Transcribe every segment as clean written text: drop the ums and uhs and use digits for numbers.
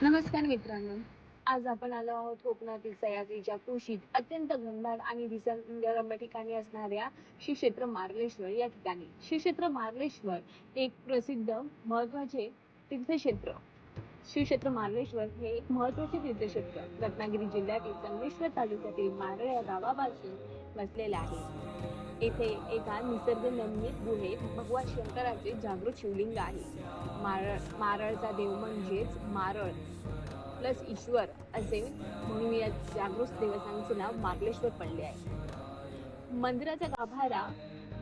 नमस्कार मित्रांनो. आज आपण आलो आहोत कोकणातील सह्याद्रीच्या कुशीत अत्यंत घनदाट आणि निसर्गरम्य ठिकाणी असणाऱ्या श्री क्षेत्र मार्लेश्वर या ठिकाणी. श्री क्षेत्र मार्लेश्वर एक प्रसिद्ध महत्वाचे तीर्थक्षेत्र. श्री क्षेत्र मार्लेश्वर हे एक महत्वाचे तीर्थक्षेत्र रत्नागिरी जिल्ह्यातील संगमेश्वर तालुक्यातील मारळ या गावापासून वसलेले आहे. येथे एका निसर्गरम्य गुहेत भगवान शंकराचे जागृत शिवलिंग आहे. मारळचा देव म्हणजेच मारळ प्लस ईश्वर असे म्हणून या जागृत देवस्थानाचे नाव मार्लेश्वर पडले आहे. मंदिराचा गाभारा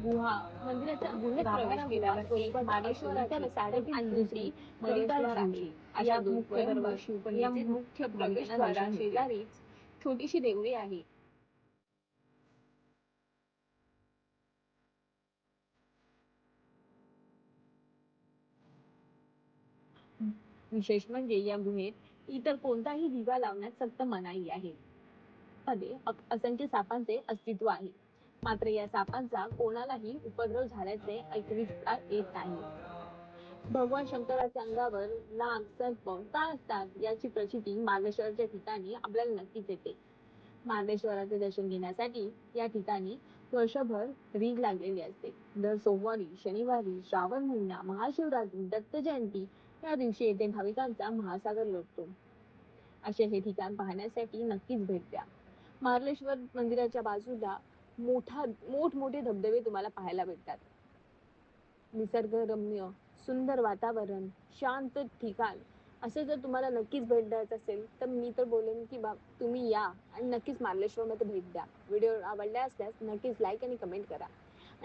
गुहा मंदिराच्या गुहेत प्रवेश केल्यावर एक मार्लेश्वराच्या साडेतीन अंतुरी प्रवेशद्वार आहे. अशा मुख्य शिवपल्लीचे मुख्य प्रवेशद्वारा शेजारी छोटीशी देवळी आहे. विशेष म्हणजे या गुहेत इतर कोणताही दिवा लावण्यास सक्त मनाई आहे. मध्ये असंख्य सापांचे अस्तित्व आहे. मात्र या सापांचा कोणालाही उपद्रव झाल्याचे ऐकविता येत नाही. भगवान शंकराच्या अंगावर नाग सर्प का असतात याची प्रचिती मार्लेश्वराच्या ठिकाणी आपल्याला नक्कीच येते. मार्लेश्वराचे दर्शन घेण्यासाठी या ठिकाणी वर्षभर रीग लागलेली असते. दर सोमवारी, शनिवारी, श्रावण महिना, महाशिवरात्री, दत्त जयंती या दिवशी येथे भाविकांचा महासागर लोटतो. असे हे ठिकाण पाहण्यासाठी नक्कीच भेट द्या. मार्लेश्वर मंदिराच्या बाजूला मोठमोठे धबधबे तुम्हाला पाहायला भेटतात. निसर्गरम्य सुंदर वातावरण, शांत ठिकाण असं जर तुम्हाला नक्कीच भेट द्यायचं असेल तर मी तर बोलेन की तुम्ही या आणि नक्कीच मार्लेश्वरमध्ये भेट द्या. व्हिडिओ आवडला असल्यास नक्कीच लाईक आणि कमेंट करा.